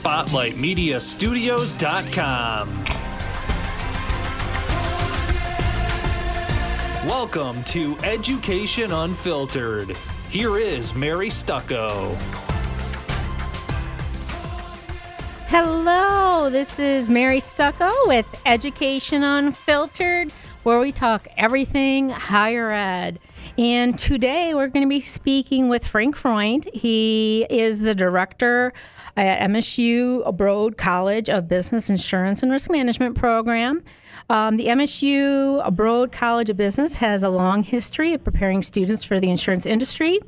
SpotlightMediaStudios.com. Welcome to Education Unfiltered. Here is Mary Stucko. Hello, this is Mary Stucko with Education Unfiltered, where we talk everything higher ed. And today we're going to be speaking with Frank Freund. He is the director at MSU Broad College of Business Insurance and Risk Management program. The MSU Broad College of Business has a long history of preparing students for the insurance industry.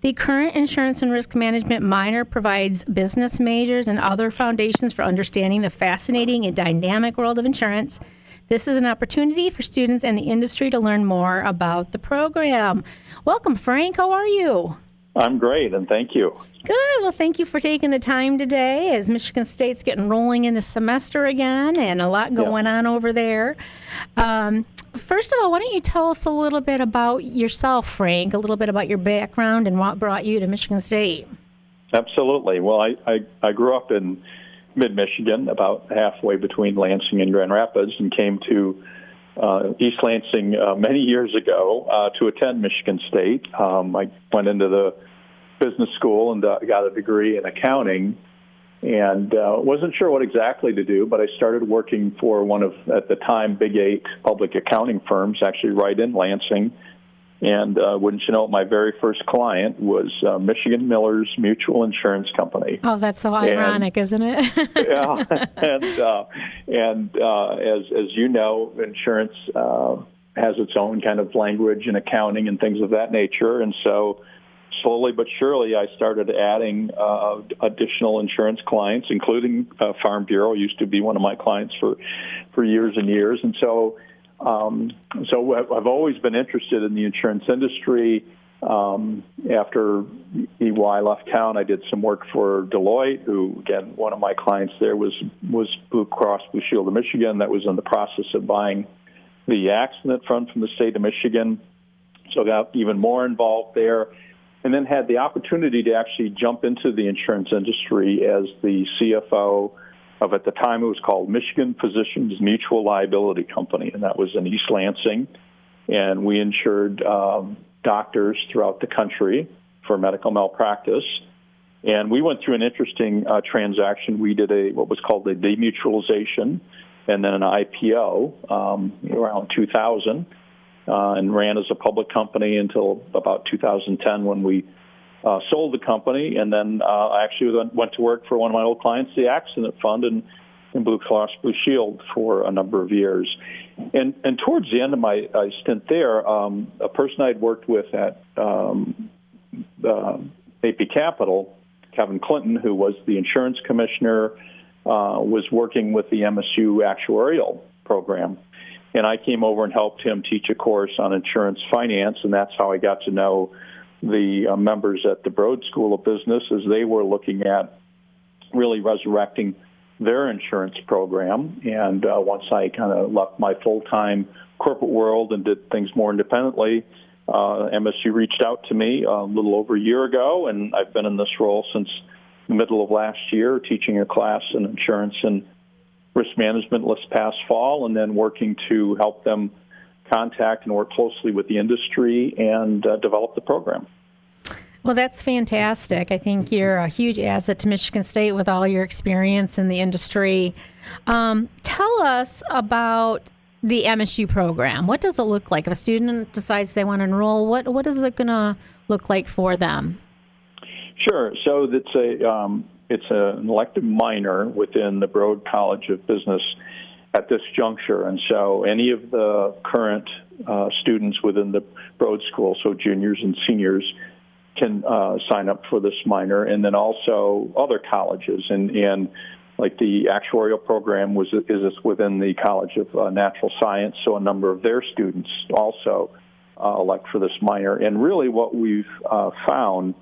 The current insurance and risk management minor provides business majors and other foundations for understanding the fascinating and dynamic world of insurance. This is an opportunity for students and the industry to learn more about the program. Welcome, Frank. How are you? I'm great, and thank you. Good. Well, thank you for taking the time today as Michigan State's getting rolling in the semester again and a lot going on over there. First of all, why don't you tell us a little bit about yourself, Frank, a little bit about your background and what brought you to Michigan State? Absolutely. Well, I grew up in mid-Michigan, about halfway between Lansing and Grand Rapids, and came to East Lansing many years ago to attend Michigan State. I went into the business school and got a degree in accounting, and wasn't sure what exactly to do, but I started working for one of, at the time, Big 8 public accounting firms, actually right in Lansing. And wouldn't you know, my very first client was Michigan Miller's Mutual Insurance Company. Oh, that's so ironic, isn't it? Yeah, and as you know, insurance has its own kind of language and accounting and things of that nature, and so slowly but surely, I started adding additional insurance clients, including Farm Bureau. Used to be one of my clients for years and years, and so I've always been interested in the insurance industry. After EY left town, I did some work for Deloitte, who, again, one of my clients there was Blue Cross Blue Shield of Michigan, that was in the process of buying the accident fund from the state of Michigan, so got even more involved there. And then had the opportunity to actually jump into the insurance industry as the CFO of, at the time, it was called Michigan Physicians Mutual Liability Company, and that was in East Lansing. And we insured doctors throughout the country for medical malpractice. And we went through an interesting transaction. We did what was called a demutualization and then an IPO around 2000. And ran as a public company until about 2010 when we sold the company. And then I actually went to work for one of my old clients, the accident fund, in Blue Cross Blue Shield for a number of years. And towards the end of my stint there, a person I'd worked with at AP Capital, Kevin Clinton, who was the insurance commissioner, was working with the MSU actuarial program. And I came over and helped him teach a course on insurance finance, and that's how I got to know the members at the Broad School of Business as they were looking at really resurrecting their insurance program. And once I kind of left my full-time corporate world and did things more independently, MSU reached out to me a little over a year ago, and I've been in this role since the middle of last year, teaching a class in insurance and risk management this past fall, and then working to help them contact and work closely with the industry and develop the program. Well, that's fantastic. I think you're a huge asset to Michigan State with all your experience in the industry. Tell us about the MSU program. What does it look like? If a student decides they want to enroll, what is it going to look like for them? Sure. So it's an elective minor within the Broad College of Business at this juncture. And so any of the current students within the Broad School, so juniors and seniors, can sign up for this minor. And then also other colleges. And like the actuarial program is within the College of Natural Science, so a number of their students also elect for this minor. And really what we've found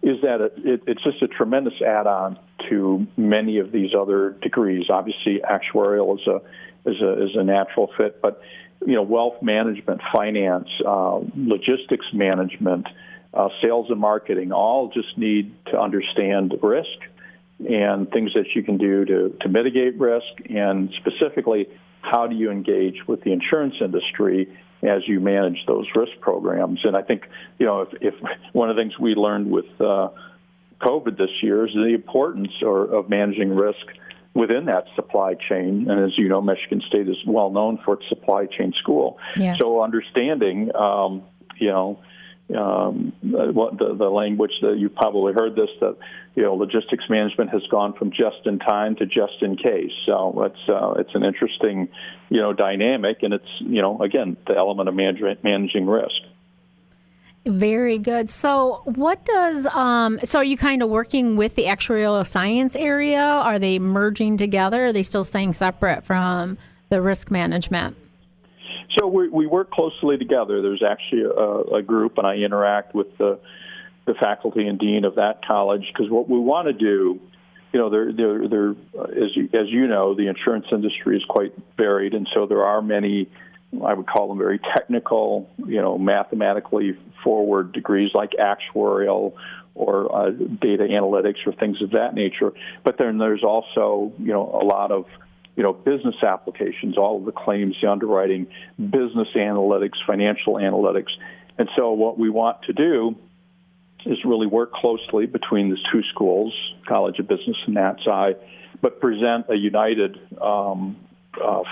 is that it's just a tremendous add-on to many of these other degrees. Obviously, actuarial is a natural fit, but wealth management, finance, logistics management, sales and marketing all just need to understand risk and things that you can do to mitigate risk, and specifically, how do you engage with the insurance industry as you manage those risk programs? And I think, if one of the things we learned with COVID this year is the importance of managing risk within that supply chain. And as you know, Michigan State is well known for its supply chain school. Yeah. So understanding, the language that you've probably heard this, that logistics management has gone from just in time to just in case. So it's an interesting dynamic, and it's again the element of managing risk. Very good. So what does so are you kind of working with the actuarial science area? Are they merging together? Are they still staying separate from the risk management? So we work closely together. There's actually a group, and I interact with the faculty and dean of that college, because what we want to do, there as you know, the insurance industry is quite varied, and so there are many, I would call them very technical, mathematically forward degrees like actuarial or data analytics or things of that nature. But then there's also, a lot of business applications, all of the claims, the underwriting, business analytics, financial analytics. And so what we want to do is really work closely between the two schools, College of Business and Nat Sci, but present a united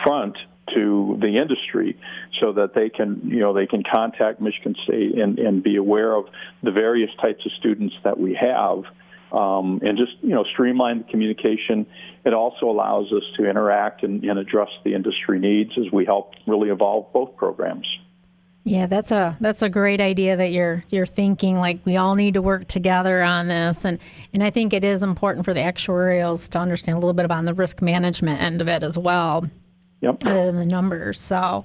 front to the industry so that they can contact Michigan State and be aware of the various types of students that we have. And just, streamline the communication. It also allows us to interact and address the industry needs as we help really evolve both programs. Yeah, that's a great idea that you're thinking, like, we all need to work together on this. And I think it is important for the actuarials to understand a little bit about the risk management end of it as well. Yep. Other than the numbers. So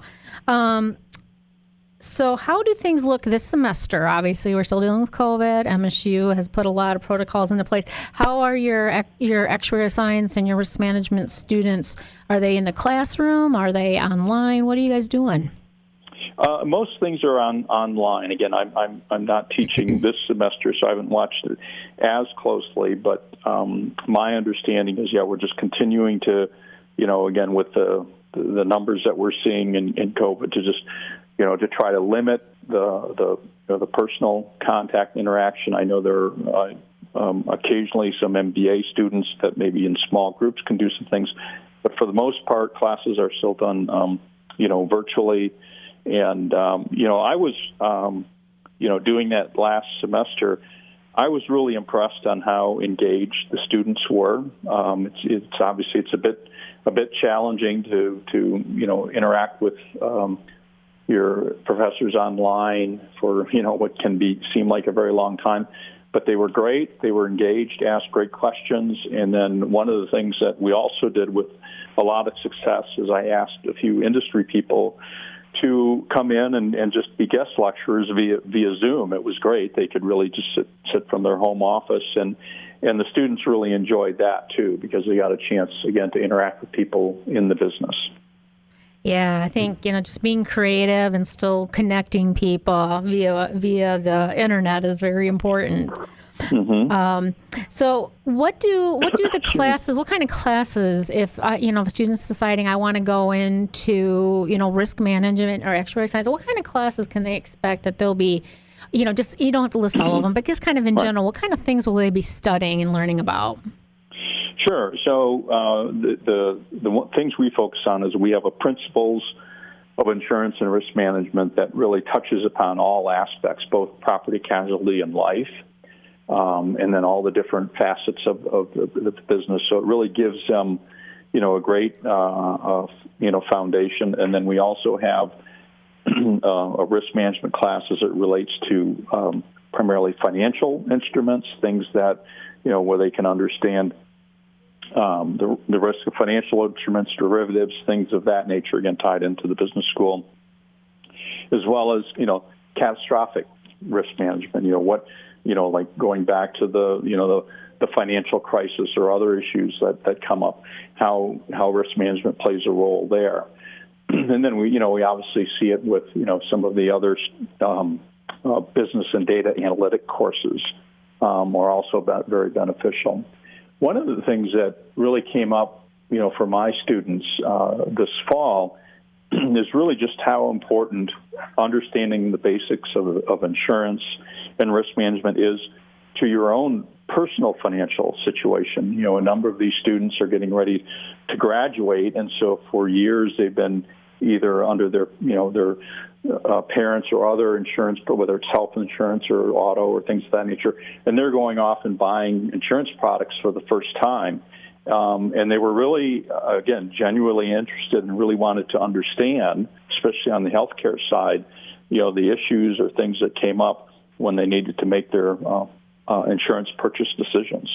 how do things look this semester? Obviously, we're still dealing with COVID. MSU has put a lot of protocols into place. How are your actuarial science and your risk management students? Are they in the classroom? Are they online? What are you guys doing? Most things are online. Again, I'm not teaching this semester, so I haven't watched it as closely. But my understanding is, we're just continuing to, again, with the numbers that we're seeing in COVID, to just to try to limit the personal contact interaction. I know there are occasionally some MBA students that maybe in small groups can do some things, but for the most part, classes are still done, virtually. And I was, doing that last semester, I was really impressed on how engaged the students were. It's obviously it's a bit challenging to interact with your professors online for what can seem like a very long time, but they were great. They were engaged, asked great questions, and then one of the things that we also did with a lot of success is I asked a few industry people to come in and just be guest lecturers via Zoom. It was great. They could really just sit from their home office, and the students really enjoyed that too, because they got a chance again to interact with people in the business. Yeah, I think, just being creative and still connecting people via the internet is very important. Mm-hmm. So what do the classes, what kind of classes, if a student's deciding I want to go into, risk management or actuarial science, what kind of classes can they expect that they'll be, just, you don't have to list all of them, but just kind of in general, what kind of things will they be studying and learning about? Sure. So the things we focus on is we have a principles of insurance and risk management that really touches upon all aspects, both property, casualty, and life, and then all the different facets of the business. So it really gives them, a great, foundation. And then we also have a risk management class as it relates to primarily financial instruments, things that, where they can understand the risk of financial instruments, derivatives, things of that nature, again, tied into the business school, as well as, catastrophic risk management, like going back to the financial crisis or other issues that come up, how risk management plays a role there. And then we obviously see it with, some of the other business and data analytic courses are also very beneficial. one of the things that really came up, for my students this fall is really just how important understanding the basics of insurance and risk management is to your own personal financial situation. A number of these students are getting ready to graduate, and so for years they've been either under their parents or other insurance, but whether it's health insurance or auto or things of that nature, and they're going off and buying insurance products for the first time. And they were really, again, genuinely interested and really wanted to understand, especially on the healthcare side, the issues or things that came up when they needed to make their insurance purchase decisions.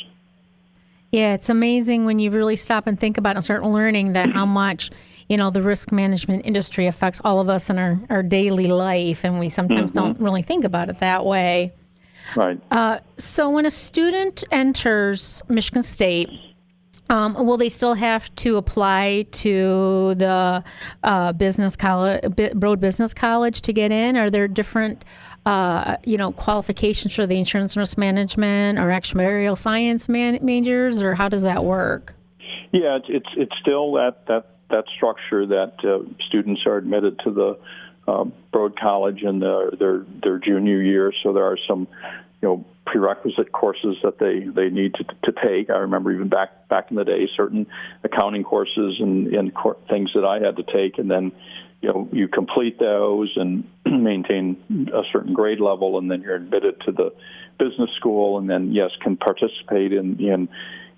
Yeah, it's amazing when you really stop and think about it and start learning that how much, the risk management industry affects all of us in our daily life, and we sometimes don't really think about it that way. Right. So when a student enters Michigan State, will they still have to apply to the business college, Broad Business College to get in? Are there different, qualifications for the insurance and risk management or actuarial science majors, or how does that work? Yeah, it's still that structure that students are admitted to the Broad College in their junior year. So there are some, prerequisite courses that they need to take. I remember even back in the day, certain accounting courses and things that I had to take, and then you complete those and maintain a certain grade level, and then you're admitted to the business school, and then yes, can participate in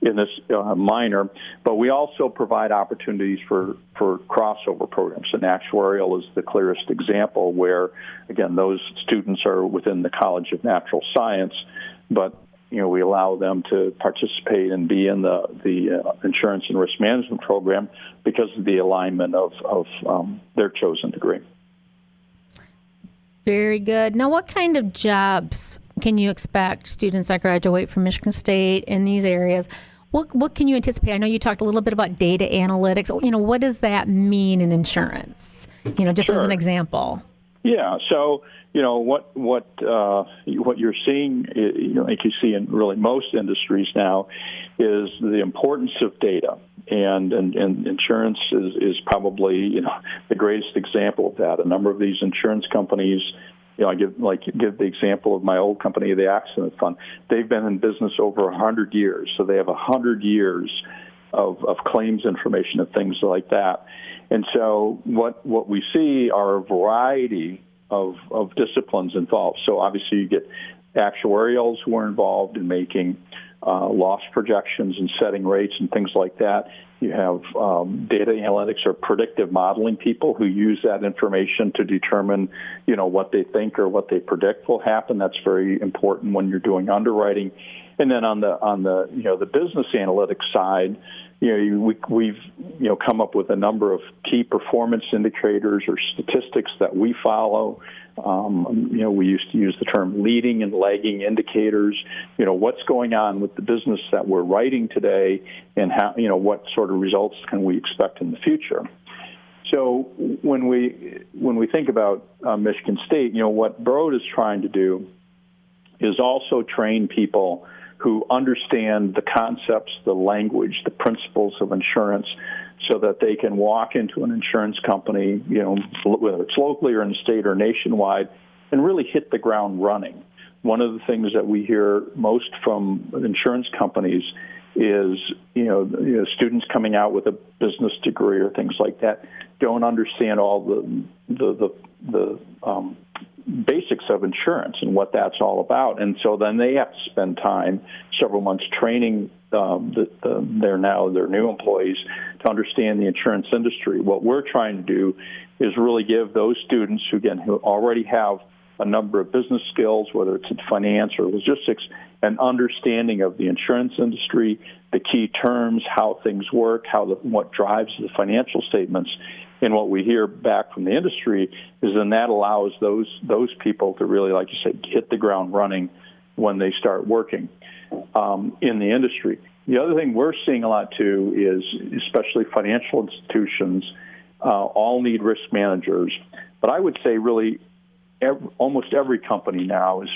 this minor. But we also provide opportunities for crossover programs, and actuarial is the clearest example where, again, those students are within the College of Natural Science, but we allow them to participate and be in the insurance and risk management program because of the alignment of their chosen degree. Very good. Now, what kind of jobs can you expect students that graduate from Michigan State in these areas? What can you anticipate? I know you talked a little bit about data analytics. What does that mean in insurance? Just Sure. as an example. Yeah. So, what you're seeing, like you see in really most industries now, is the importance of data, and insurance is probably the greatest example of that. A number of these insurance companies. I give the example of my old company, the Accident Fund. They've been in business over 100 years, so they have 100 years of claims information and things like that. And so what we see are a variety of disciplines involved. So obviously you get actuarials who are involved in making loss projections and setting rates and things like that. You have data analytics or predictive modeling people who use that information to determine, what they think or what they predict will happen. That's very important when you're doing underwriting. And then on the business analytics side, we've come up with a number of key performance indicators or statistics that we follow. We used to use the term leading and lagging indicators. What's going on with the business that we're writing today, and how, what sort of results can we expect in the future? So when we think about Michigan State, what Broad is trying to do is also train people who understand the concepts, the language, the principles of insurance, so that they can walk into an insurance company, whether it's locally or in the state or nationwide, and really hit the ground running. One of the things that we hear most from insurance companies is, students coming out with a business degree or things like that don't understand all the basics of insurance and what that's all about. And so then they have to spend time, several months, training their new employees to understand the insurance industry. What we're trying to do is really give those students who already have a number of business skills, whether it's in finance or logistics, an understanding of the insurance industry, the key terms, how things work, what drives the financial statements. And what we hear back from the industry is then that allows those people to really, like you said, hit the ground running when they start working in the industry. The other thing we're seeing a lot, too, is especially financial institutions all need risk managers. But I would say really almost every company now is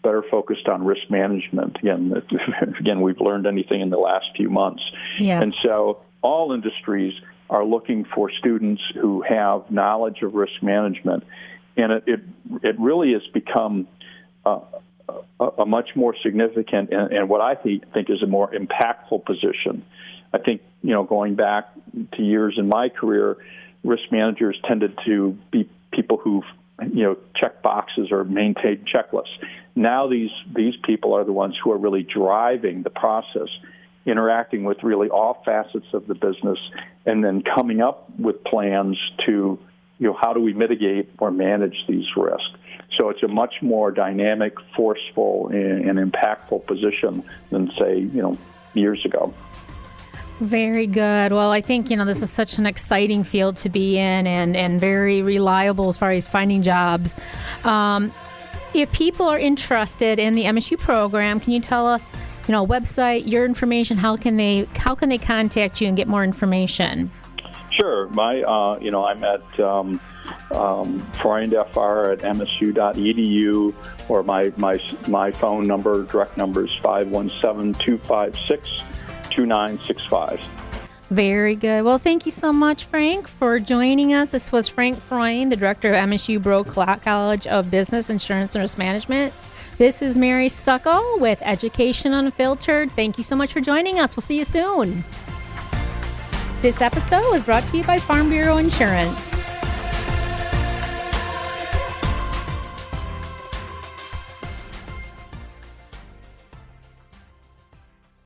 better focused on risk management. Again, we've learned anything in the last few months. Yes. And so all industries are looking for students who have knowledge of risk management. And it really has become a much more significant and what I think is a more impactful position. I think, going back to years in my career, risk managers tended to be people who check boxes or maintain checklists. Now these people are the ones who are really driving the process, interacting with really all facets of the business, and then coming up with plans to, how do we mitigate or manage these risks. So it's a much more dynamic, forceful, and impactful position than, say, years ago. Very good. Well, I think, this is such an exciting field to be in and very reliable as far as finding jobs. If people are interested in the MSU program, can you tell us, website, your information, how can they contact you and get more information? Sure. I'm at freundfr@msu.edu, or my phone number, direct number is 517-256-2965. Very good. Well, thank you so much, Frank, for joining us. This was Frank Freund, the director of MSU Brough College of Business, Insurance, and Risk Management. This is Mary Stucko with Education Unfiltered. Thank you so much for joining us. We'll see you soon. This episode was brought to you by Farm Bureau Insurance.